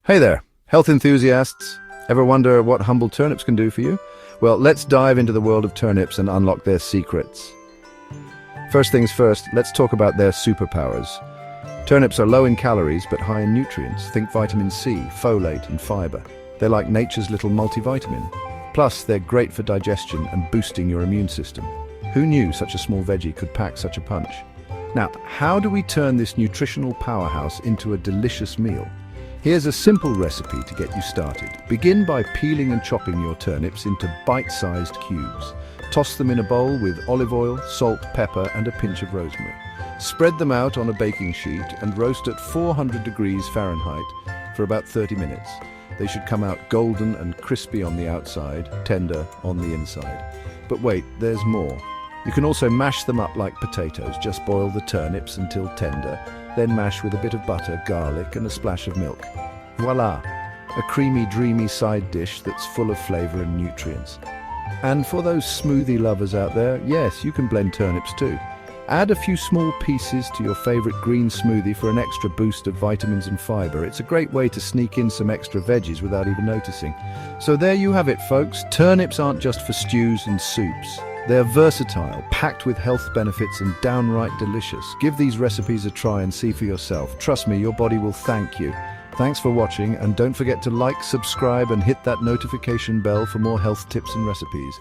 Hey there, health enthusiasts. Ever wonder what humble turnips can do for you? Well, let's dive into the world of turnips and unlock their secrets. First things first, let's talk about their superpowers. Turnips are low in calories but high in nutrients. Think vitamin C, folate and fiber. They're like nature's little multivitamin. Plus, they're great for digestion and boosting your immune system. Who knew such a small veggie could pack such a punch? Now, how do we turn this nutritional powerhouse into a delicious meal? Here's a simple recipe to get you started. Begin by peeling and chopping your turnips into bite-sized cubes. Toss them in a bowl with olive oil, salt, pepper, and a pinch of rosemary. Spread them out on a baking sheet and roast at 400 degrees Fahrenheit for about 30 minutes. They should come out golden and crispy on the outside, tender on the inside. But wait, there's more. You can also mash them up like potatoes. Just boil the turnips until tender, then mash with a bit of butter, garlic, and a splash of milk. Voila! A creamy, dreamy side dish that's full of flavor and nutrients. And for those smoothie lovers out there, yes, you can blend turnips too. Add a few small pieces to your favorite green smoothie for an extra boost of vitamins and fiber. It's a great way to sneak in some extra veggies without even noticing. So there you have it, folks. Turnips aren't just for stews and soups. They're versatile, packed with health benefits and downright delicious. Give these recipes a try and see for yourself. Trust me, your body will thank you. Thanks for watching, and don't forget to like, subscribe, and hit that notification bell for more health tips and recipes.